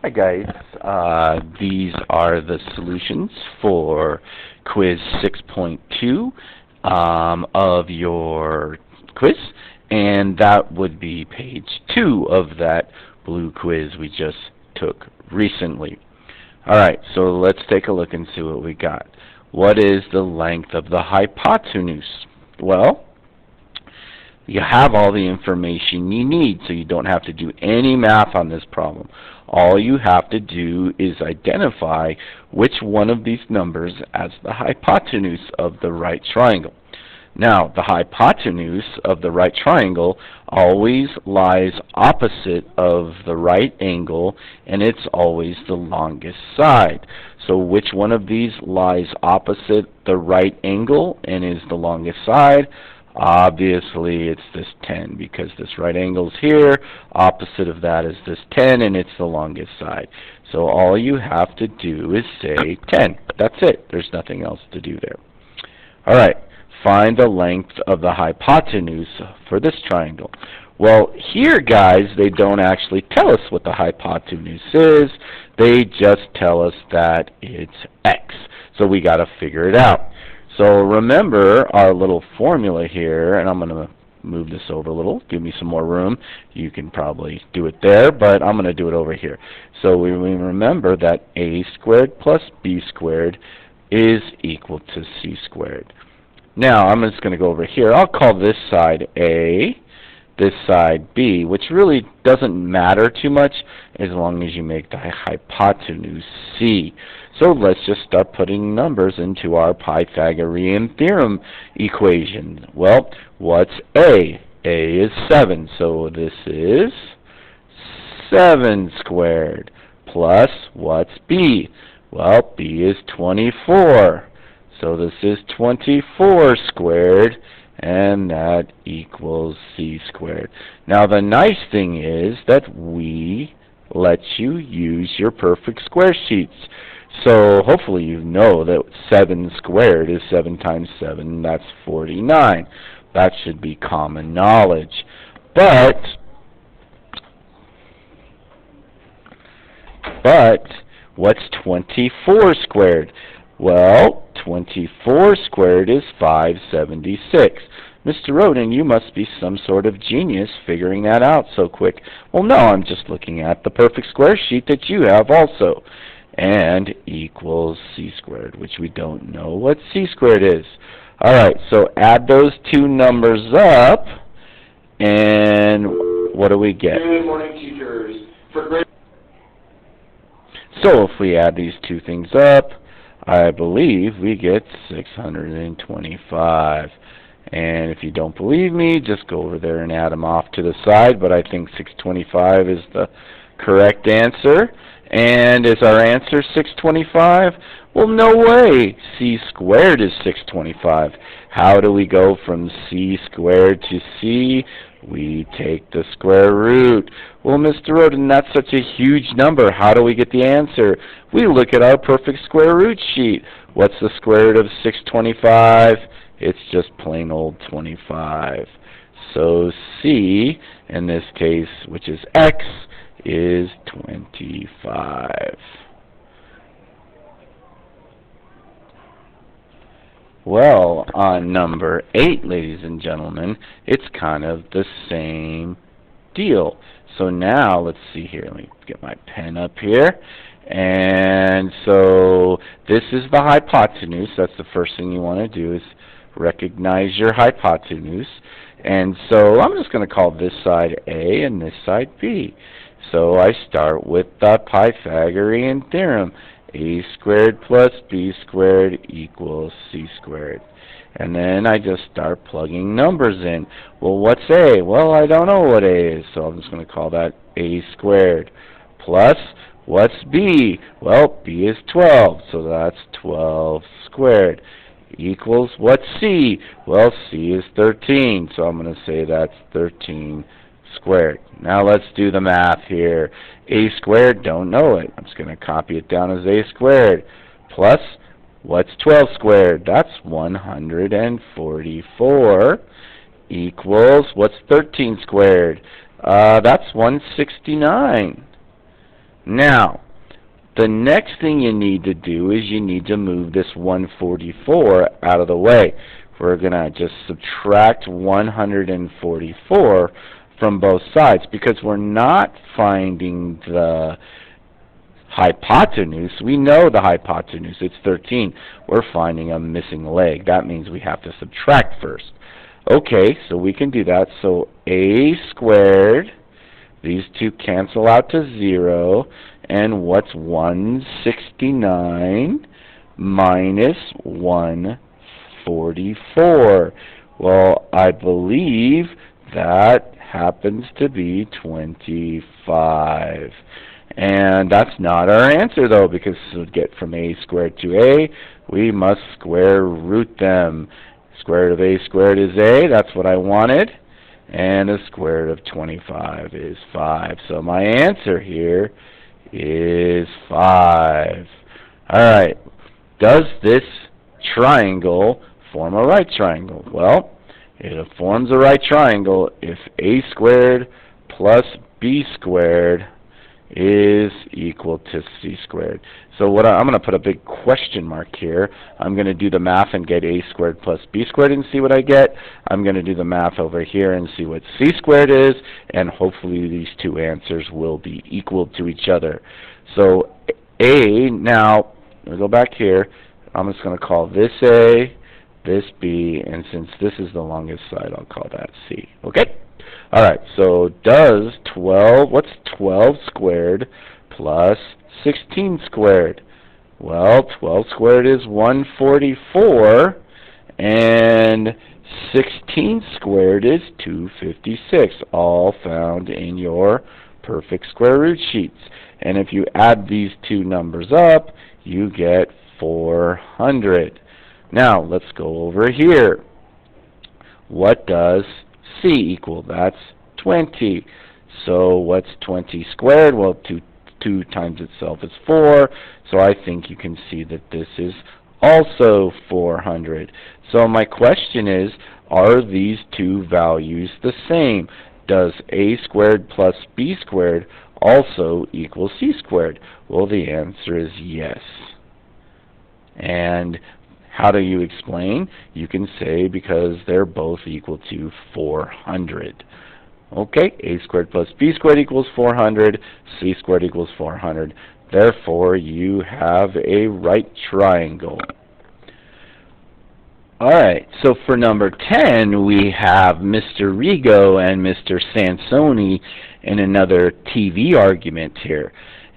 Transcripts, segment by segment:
Hi guys, these are the solutions for quiz 6.2 of your quiz, and that would be page 2 of that blue quiz we just took recently. Alright, so let's take a look and see what we got. What is the length of the hypotenuse? Well, you have all the information you need, so you don't have to do any math on this problem. All you have to do is identify which one of these numbers as the hypotenuse of the right triangle. Now, the hypotenuse of the right triangle always lies opposite of the right angle, and it's always the longest side. So which one of these lies opposite the right angle and is the longest side? Obviously, it's this 10, because this right angle is here. Opposite of that is this 10, and it's the longest side. So all you have to do is say 10. That's it. There's nothing else to do there. All right. Find the length of the hypotenuse for this triangle. Well, here, guys, they don't actually tell us what the hypotenuse is. They just tell us that it's x. So we got to figure it out. So remember our little formula here, and I'm going to move this over a little, give me some more room. You can probably do it there, but I'm going to do it over here. So we remember that a squared plus b squared is equal to c squared. Now I'm just going to go over here. I'll call this side A, this side B, which really doesn't matter too much as long as you make the hypotenuse C. So let's just start putting numbers into our Pythagorean Theorem equation. Well, what's A? A is 7, so this is 7 squared. Plus, what's B? Well, B is 24. So this is 24 squared, and that equals c squared. Now the nice thing is that we let you use your perfect square sheets. So hopefully you know that 7 squared is 7 times 7, that's 49. That should be common knowledge. But what's 24 squared? Well, 24 squared is 576. Mr. Roden, you must be some sort of genius figuring that out so quick. Well, no, I'm just looking at the perfect square sheet that you have also. And equals c squared, which we don't know what c squared is. Alright, so add those two numbers up, and what do we get? Good morning, teachers. So if we add these two things up, I believe we get 625. And if you don't believe me, just go over there and add them off to the side, but I think 625 is the correct answer. And is our answer 625? Well, no way. C squared is 625. How do we go from c squared to c? We take the square root. Well, Mr. Roden, that's such a huge number. How do we get the answer? We look at our perfect square root sheet. What's the square root of 625? It's just plain old 25. So c, in this case, which is x, is 25. Well, on number 8, ladies and gentlemen, it's kind of the same deal. So now, let's see here. Let me get my pen up here. And so this is the hypotenuse. That's the first thing you want to do is recognize your hypotenuse. And so I'm just going to call this side A and this side B. So I start with the Pythagorean Theorem. A squared plus b squared equals c squared. And then I just start plugging numbers in. Well, what's a? Well, I don't know what a is, so I'm just going to call that a squared. Plus, what's b? Well, b is 12, so that's 12 squared. Equals, what's c? Well, c is 13, so I'm going to say that's 13 squared. Now let's do the math here. A squared, don't know it. I'm just going to copy it down as a squared. Plus, what's 12 squared? That's 144. Equals, what's 13 squared? That's 169. Now, the next thing you need to do is you need to move this 144 out of the way. We're going to just subtract 144 from both sides because we're not finding the hypotenuse. We know the hypotenuse. It's 13. We're finding a missing leg. That means we have to subtract first. Okay, so we can do that. So a squared, these two cancel out to 0. And what's 169 minus 144? Well, I believe that happens to be 25. And that's not our answer, though, because to get from a squared to a, we must square root them. Square root of a squared is a. That's what I wanted. And the square root of 25 is 5. So my answer here is 5. Alright, does this triangle form a right triangle? Well, it forms a right triangle if a squared plus b squared is equal to c squared. So what I'm going to put a big question mark here. I'm going to do the math and get a squared plus b squared and see what I get. I'm going to do the math over here and see what c squared is, and hopefully these two answers will be equal to each other. So a, now, I'm going to go back here. I'm just going to call this a, this b, and since this is the longest side, I'll call that c. Okay? Alright, so does 12, what's 12 squared plus 16 squared? Well, 12 squared is 144, and 16 squared is 256, all found in your perfect square root sheets. And if you add these two numbers up, you get 400. Now, let's go over here. What does c equal? That's 20. So what's 20 squared? Well, 2 times itself is 4. So I think you can see that this is also 400. So my question is, are these two values the same? Does a squared plus b squared also equal c squared? Well, the answer is yes. And how do you explain? You can say because they're both equal to 400. Okay, a squared plus b squared equals 400, c squared equals 400. Therefore, you have a right triangle. Alright, so for number 10, we have Mr. Rigo and Mr. Sansoni in another TV argument here.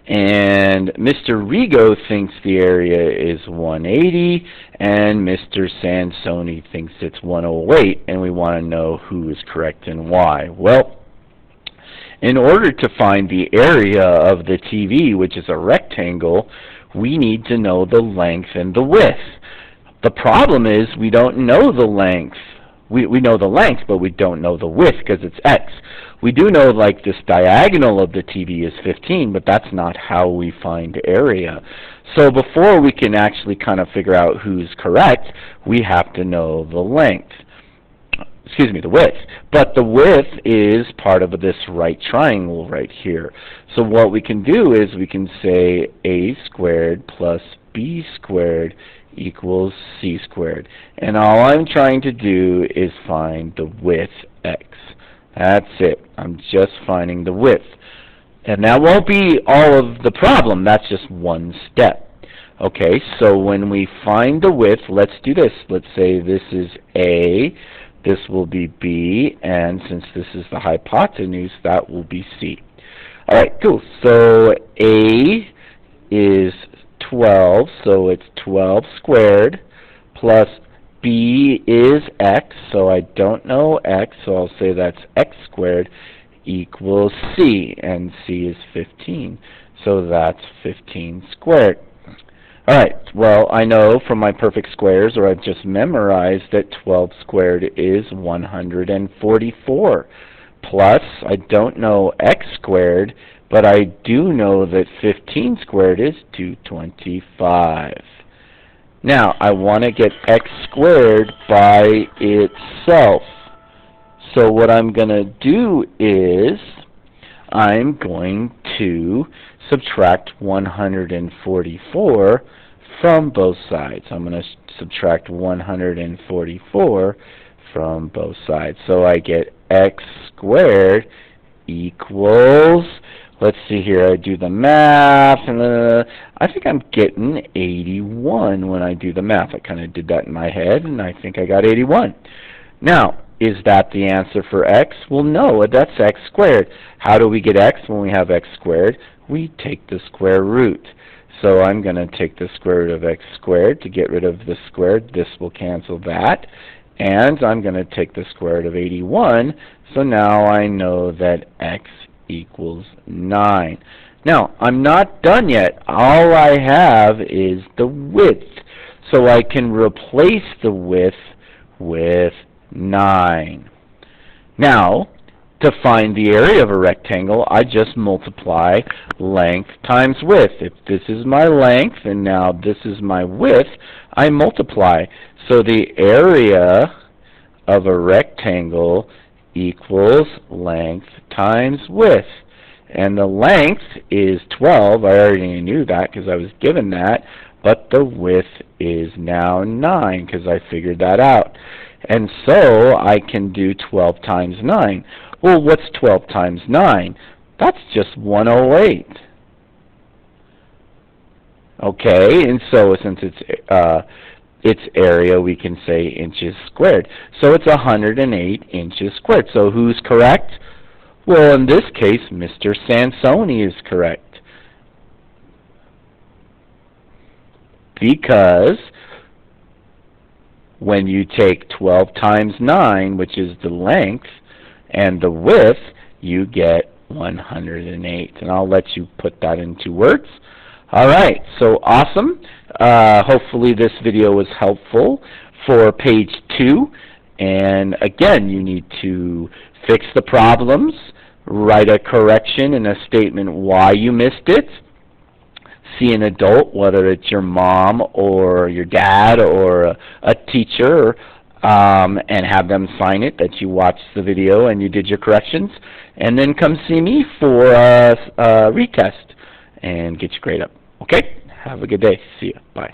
And Mr. Rigo thinks the area is 180, and Mr. Sansoni thinks it's 108, and we want to know who is correct and why. Well, in order to find the area of the TV, which is a rectangle, we need to know the length and the width. The problem is we don't know the length. We know the length, but we don't know the width because it's x. We do know like this diagonal of the TV is 15, but that's not how we find area. So before we can actually kind of figure out who's correct, we have to know the length. Excuse me, the width. But the width is part of this right triangle right here. So what we can do is we can say a squared plus b squared equals c squared. And all I'm trying to do is find the width x. That's it. I'm just finding the width. And that won't be all of the problem. That's just one step. Okay, so when we find the width, let's do this. Let's say this is a, this will be b, and since this is the hypotenuse, that will be c. Alright, cool. So a is 12, so it's 12 squared, plus b is x, so I don't know x, so I'll say that's x squared, equals c, and c is 15, so that's 15 squared. Alright, well, I know from my perfect squares, or I've just memorized, that 12 squared is 144, plus I don't know x squared, but I do know that 15 squared is 225. Now, I want to get x squared by itself. So what I'm going to do is I'm going to subtract 144 from both sides. I'm going to subtract 144 from both sides. So I get x squared equals, let's see here, I do the math, and I think I'm getting 81 when I do the math. I kind of did that in my head, and I think I got 81. Now, is that the answer for x? Well, no, that's x squared. How do we get x when we have x squared? We take the square root. So I'm going to take the square root of x squared to get rid of the squared. This will cancel that. And I'm going to take the square root of 81. So now I know that x equals 9. Now, I'm not done yet. All I have is the width. So I can replace the width with 9. Now, to find the area of a rectangle, I just multiply length times width. If this is my length and now this is my width, I multiply. So the area of a rectangle equals length times width. And the length is 12. I already knew that because I was given that. But the width is now 9 because I figured that out. And so I can do 12 times 9. Well, what's 12 times 9? That's just 108. Okay, and so since its area, we can say inches squared. So it's 108 inches squared. So who's correct? Well, in this case, Mr. Sansoni is correct. Because when you take 12 times 9, which is the length, and the width, you get 108. And I'll let you put that into words. All right, so awesome. Hopefully this video was helpful for page 2. And again, you need to fix the problems, write a correction and a statement why you missed it. See an adult, whether it's your mom or your dad or a teacher, and have them sign it that you watched the video and you did your corrections. And then come see me for a retest and get your grade up. Okay? Have a good day. See ya. Bye.